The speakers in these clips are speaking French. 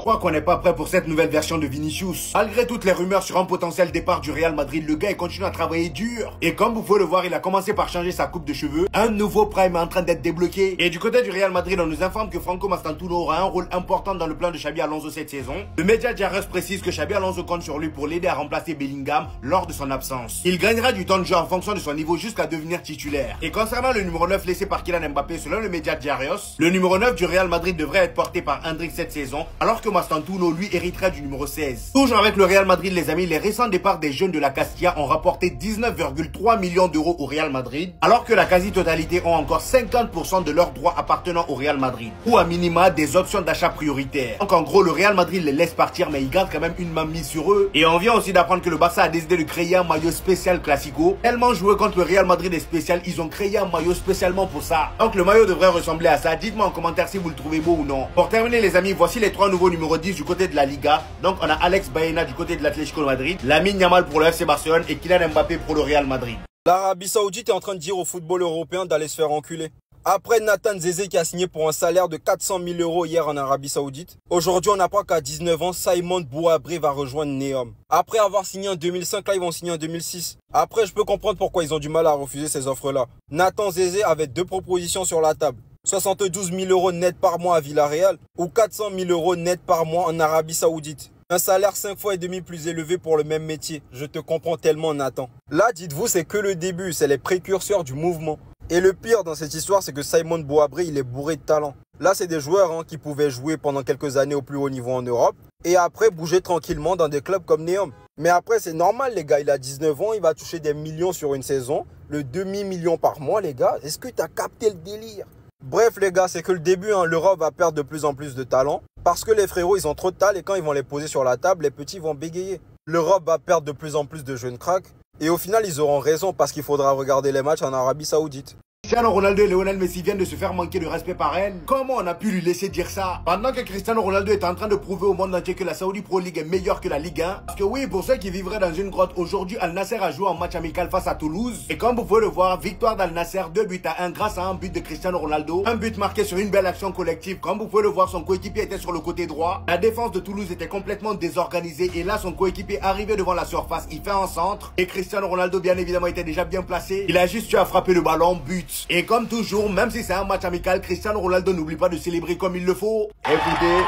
crois qu'on n'est pas prêt pour cette nouvelle version de Vinicius. Malgré toutes les rumeurs sur un potentiel départ du Real Madrid, le gars il continue à travailler dur. Et comme vous pouvez le voir, il a commencé par changer sa coupe de cheveux. Un nouveau prime est en train d'être débloqué. Et du côté du Real Madrid, on nous informe que Franco Mastantuono aura un rôle important dans le plan de Xabi Alonso cette saison. Le média Diarios précise que Xabi Alonso compte sur lui pour l'aider à remplacer Bellingham lors de son absence. Il gagnera du temps de jeu en fonction de son niveau jusqu'à devenir titulaire. Et concernant le numéro 9 laissé par Kylian Mbappé, selon le média Diarios, le numéro 9 du Real Madrid devrait être porté par Hendrik cette saison, alors que Mastantuono lui hériterait du numéro 16. Toujours avec le Real Madrid les amis, les récents départs des jeunes de la Castilla ont rapporté 19,3 millions d'euros au Real Madrid, alors que la quasi-totalité ont encore 50% de leurs droits appartenant au Real Madrid, ou à minima des options d'achat prioritaires. Donc en gros, le Real Madrid les laisse partir, mais il garde quand même une main mise sur eux. Et on vient aussi d'apprendre que le Barça a décidé de créer un maillot spécial Classico. Tellement jouer contre le Real Madrid est spécial, ils ont créé un maillot spécialement pour ça. Donc le maillot devrait ressembler à ça. Dites-moi en commentaire si vous le trouvez beau ou non. Pour terminer les amis, voici les 3 nouveaux numéros 10 du côté de la Liga. Donc on a Alex Baena du côté de l'Atlético de Madrid, Lamine Yamal pour le FC Barcelone et Kylian Mbappé pour le Real Madrid. L'Arabie Saoudite est en train de dire au football européen d'aller se faire enculer. Après Nathan Zézé qui a signé pour un salaire de 400 000 € hier en Arabie Saoudite, aujourd'hui on apprend qu'à 19 ans, Simon Bouabré va rejoindre Neom. Après avoir signé en 2005, là ils vont signer en 2006. Après je peux comprendre pourquoi ils ont du mal à refuser ces offres-là. Nathan Zézé avait 2 propositions sur la table. 72 000 € net par mois à Villarreal ou 400 000 € net par mois en Arabie Saoudite. Un salaire 5 fois et demi plus élevé pour le même métier. Je te comprends tellement Nathan. Là dites-vous c'est que le début, c'est les précurseurs du mouvement. Et le pire dans cette histoire, c'est que Simon Bouabré, il est bourré de talent. Là, c'est des joueurs qui pouvaient jouer pendant quelques années au plus haut niveau en Europe et après bouger tranquillement dans des clubs comme Neom. Mais après, c'est normal, les gars. Il a 19 ans, il va toucher des millions sur une saison. Le demi-million par mois, les gars. Est-ce que tu as capté le délire? Bref, les gars, c'est que le début, l'Europe va perdre de plus en plus de talent parce que les frérots, ils ont trop de talent et quand ils vont les poser sur la table, les petits vont bégayer. L'Europe va perdre de plus en plus de jeunes cracks. Et au final, ils auront raison parce qu'il faudra regarder les matchs en Arabie Saoudite. Cristiano Ronaldo et Lionel Messi viennent de se faire manquer de respect par elle. Comment on a pu lui laisser dire ça? Pendant que Cristiano Ronaldo est en train de prouver au monde entier que la Saudi Pro League est meilleure que la Ligue 1. Parce que oui, pour ceux qui vivraient dans une grotte, aujourd'hui Al Nasser a joué en match amical face à Toulouse. Et comme vous pouvez le voir, victoire d'Al Nasser, 2-1 grâce à un but de Cristiano Ronaldo. Un but marqué sur une belle action collective. Comme vous pouvez le voir, son coéquipier était sur le côté droit. La défense de Toulouse était complètement désorganisée. Et là, son coéquipier arrivait devant la surface. Il fait un centre. Et Cristiano Ronaldo, bien évidemment, était déjà bien placé. Il a juste eu à frapper le ballon, but. Et comme toujours, même si c'est un match amical, Cristiano Ronaldo n'oublie pas de célébrer comme il le faut. Écoutez.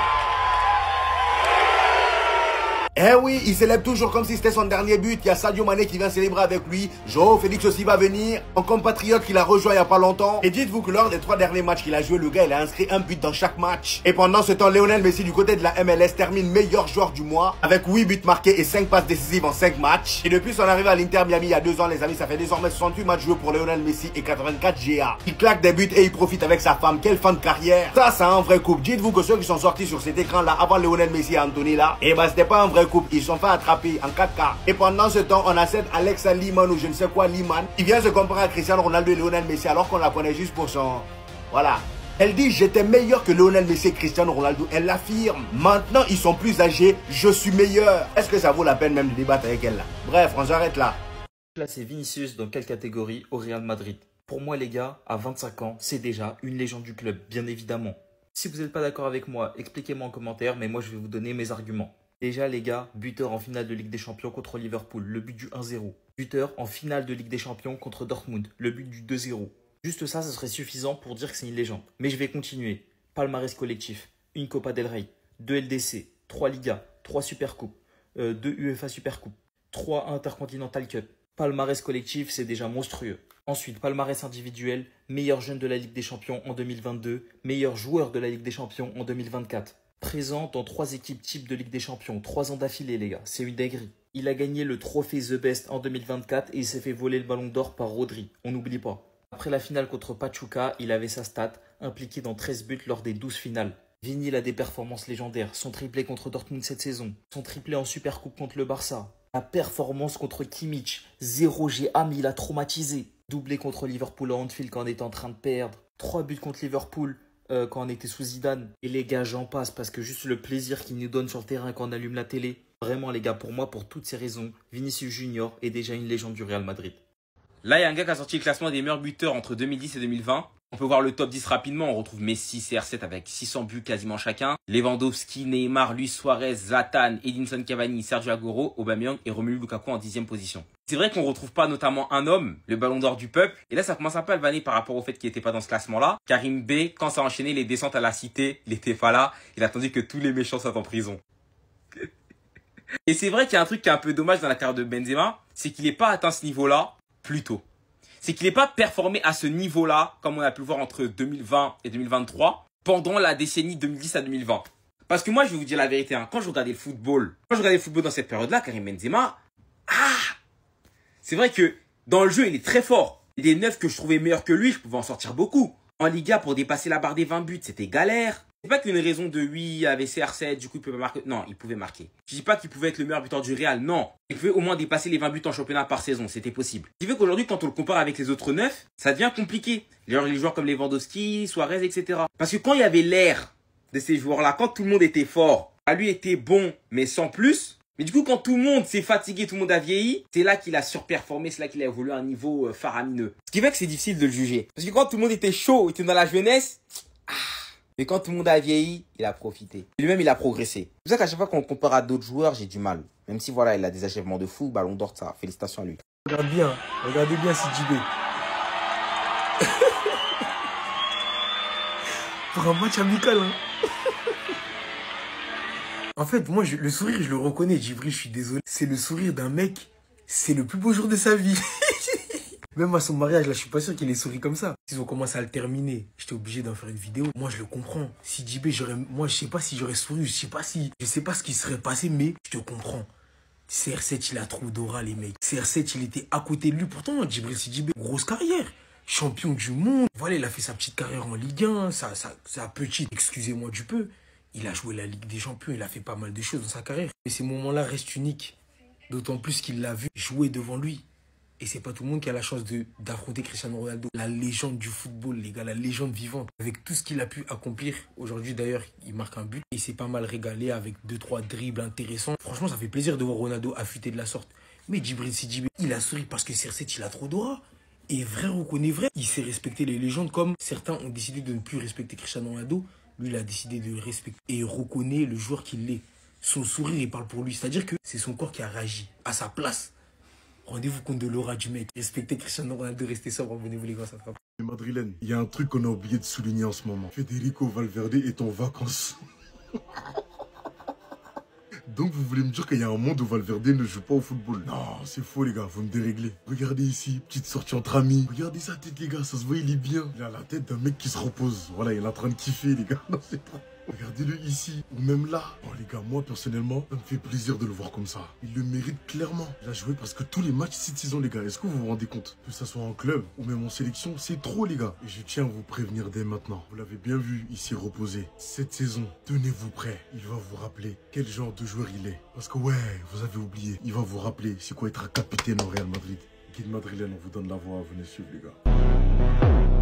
Eh oui, il célèbre toujours comme si c'était son dernier but. Il y a Sadio Mané qui vient célébrer avec lui. Joao Félix aussi va venir. Un compatriote qui l'a rejoint il n'y a pas longtemps. Et dites-vous que lors des 3 derniers matchs qu'il a joué, le gars il a inscrit un but dans chaque match. Et pendant ce temps, Lionel Messi du côté de la MLS termine meilleur joueur du mois avec 8 buts marqués et 5 passes décisives en 5 matchs. Et depuis son arrivée à l'Inter Miami il y a 2 ans, les amis, ça fait désormais 68 matchs joués pour Lionel Messi et 84 GA. Il claque des buts et il profite avec sa femme. Quelle fin de carrière. Ça, c'est un vrai couple. Dites-vous que ceux qui sont sortis sur cet écran là avant Lionel Messi et Anthony là, et bah c'était pas un vrai couple. Ils sont fait attraper en 4K. Et pendant ce temps, on a cette Alexa Liman ou je ne sais quoi Liman. Il vient se comparer à Cristiano Ronaldo et Lionel Messi alors qu'on la connaît juste pour son... Voilà. Elle dit j'étais meilleur que Lionel Messi et Cristiano Ronaldo. Elle l'affirme. Maintenant, ils sont plus âgés. Je suis meilleur. Est-ce que ça vaut la peine même de débattre avec elle là? Bref, on s'arrête là. Classer Vinicius dans quelle catégorie au Real Madrid? Pour moi, les gars, à 25 ans, c'est déjà une légende du club, bien évidemment. Si vous n'êtes pas d'accord avec moi, expliquez-moi en commentaire, mais moi je vais vous donner mes arguments. Déjà les gars, buteur en finale de Ligue des Champions contre Liverpool, le but du 1-0. Buteur en finale de Ligue des Champions contre Dortmund, le but du 2-0. Juste ça, ce serait suffisant pour dire que c'est une légende. Mais je vais continuer. Palmarès collectif, une Copa del Rey, 2 LDC, 3 Liga, 3 Supercoupes, 2 UEFA Supercoupe, 3 Intercontinental Cup. Palmarès collectif, c'est déjà monstrueux. Ensuite, palmarès individuel, meilleur jeune de la Ligue des Champions en 2022, meilleur joueur de la Ligue des Champions en 2024. Présent dans 3 équipes types de Ligue des Champions, 3 ans d'affilée les gars, c'est une dinguerie. Il a gagné le trophée The Best en 2024 et il s'est fait voler le ballon d'or par Rodri, on n'oublie pas. Après la finale contre Pachuca, il avait sa stat, impliqué dans 13 buts lors des 12 finales. Vini a des performances légendaires, son triplé contre Dortmund cette saison, son triplé en Supercoupe contre le Barça. La performance contre Kimmich, 0 GA mais il a traumatisé. Doublé contre Liverpool à Anfield quand on était en train de perdre. 3 buts contre Liverpool. Quand on était sous Zidane. Et les gars, j'en passe parce que juste le plaisir qu'il nous donne sur le terrain quand on allume la télé. Vraiment les gars, pour moi, pour toutes ces raisons, Vinicius Junior est déjà une légende du Real Madrid. Là, il y a un gars qui a sorti le classement des meilleurs buteurs entre 2010 et 2020. On peut voir le top 10 rapidement. On retrouve Messi, CR7 avec 600 buts quasiment chacun. Lewandowski, Neymar, Luis Suarez, Zlatan, Edinson Cavani, Sergio Aguero, Aubameyang et Romelu Lukaku en 10e position. C'est vrai qu'on retrouve pas notamment un homme, le ballon d'or du peuple. Et là, ça commence un peu à le vanner par rapport au fait qu'il n'était pas dans ce classement-là. Karim B, quand ça a enchaîné les descentes à la cité, il n'était pas là. Il a attendu que tous les méchants soient en prison. Et c'est vrai qu'il y a un truc qui est un peu dommage dans la carrière de Benzema, c'est qu'il n'ait pas atteint ce niveau-là plus tôt. C'est qu'il n'ait pas performé à ce niveau-là, comme on a pu le voir entre 2020 et 2023, pendant la décennie 2010 à 2020. Parce que moi, je vais vous dire la vérité, hein, quand je regardais le football dans cette période-là, Karim Benzema, c'est vrai que dans le jeu, il est très fort. Des neufs que je trouvais meilleurs que lui, je pouvais en sortir beaucoup. En Liga, pour dépasser la barre des 20 buts, c'était galère. C'est pas qu'une raison de oui, il avait CR7, du coup il pouvait marquer. Non, il pouvait marquer. Je dis pas qu'il pouvait être le meilleur buteur du Real, non. Il pouvait au moins dépasser les 20 buts en championnat par saison, c'était possible. Ce qui fait qu'aujourd'hui, quand on le compare avec les autres neufs, ça devient compliqué. Les joueurs comme Lewandowski, Suarez, etc. Parce que quand il y avait l'ère de ces joueurs-là, quand tout le monde était fort, lui était bon, mais sans plus. Mais du coup, quand tout le monde s'est fatigué, tout le monde a vieilli, c'est là qu'il a surperformé, c'est là qu'il a évolué à un niveau faramineux. Ce qui fait que c'est difficile de le juger. Parce que quand tout le monde était chaud, il était dans la jeunesse, mais quand tout le monde a vieilli, il a profité. Lui-même, il a progressé. C'est pour ça qu'à chaque fois qu'on le compare à d'autres joueurs, j'ai du mal. Même si voilà, il a des achèvements de fou, ballon d'or, ça, félicitations à lui. Regardez bien CJB. Pour un match amical, hein. En fait, moi, le sourire, je le reconnais, Djibril, je suis désolé. C'est le sourire d'un mec, c'est le plus beau jour de sa vie. Même à son mariage, là, je suis pas sûr qu'il ait souri comme ça. S'ils ont commencé à le terminer, j'étais obligé d'en faire une vidéo. Moi, je le comprends. Si JB, moi, je sais pas si j'aurais souri, je sais pas ce qui serait passé, mais je te comprends. CR7, il a trop d'aura, les mecs. CR7, il était à côté de lui. Pourtant, Djibril Sidibé, grosse carrière. Champion du monde. Voilà, il a fait sa petite carrière en Ligue 1, sa petite, excusez-moi du peu. Il a joué la Ligue des Champions, il a fait pas mal de choses dans sa carrière. Et ces moments-là restent uniques. D'autant plus qu'il l'a vu jouer devant lui. Et c'est pas tout le monde qui a la chance d'affronter Cristiano Ronaldo. La légende du football, les gars, la légende vivante. Avec tout ce qu'il a pu accomplir. Aujourd'hui, d'ailleurs, il marque un but. Il s'est pas mal régalé avec 2-3 dribbles intéressants. Franchement, ça fait plaisir de voir Ronaldo affûter de la sorte. Mais Djibril Sidibé, il a souri parce que CR7, il a trop d'aura. Et vrai reconnaît vrai. Il sait respecter les légendes comme certains ont décidé de ne plus respecter Cristiano Ronaldo. Lui, il a décidé de le respecter. Et il reconnaît le joueur qu'il est. Son sourire, il parle pour lui. C'est-à-dire que c'est son corps qui a réagi à sa place. Rendez-vous compte de l'aura du mec. Respectez Cristiano Ronaldo, restez sobre, abonnez-vous les gars, ça frappe. Madrilène, il y a un truc qu'on a oublié de souligner en ce moment. Federico Valverde est en vacances. Donc vous voulez me dire qu'il y a un monde où Valverde ne joue pas au football? Non, c'est faux les gars, vous me déréglez. Regardez ici, petite sortie entre amis. Regardez sa tête les gars, ça se voit, il est bien. Il a la tête d'un mec qui se repose. Voilà, il est en train de kiffer les gars. Non, c'est trop. Regardez-le ici, ou même là. Oh les gars, moi personnellement, ça me fait plaisir de le voir comme ça. Il le mérite clairement. Il a joué presque tous les matchs cette saison les gars. Est-ce que vous vous rendez compte? Que ça soit en club ou même en sélection, c'est trop les gars. Et je tiens à vous prévenir dès maintenant. Vous l'avez bien vu, il s'est reposé. Cette saison, tenez-vous prêts. Il va vous rappeler quel genre de joueur il est. Parce que ouais, vous avez oublié. Il va vous rappeler c'est quoi être un capitaine au Real Madrid. Guide Madrilène, on vous donne la voix. Venez suivre les gars.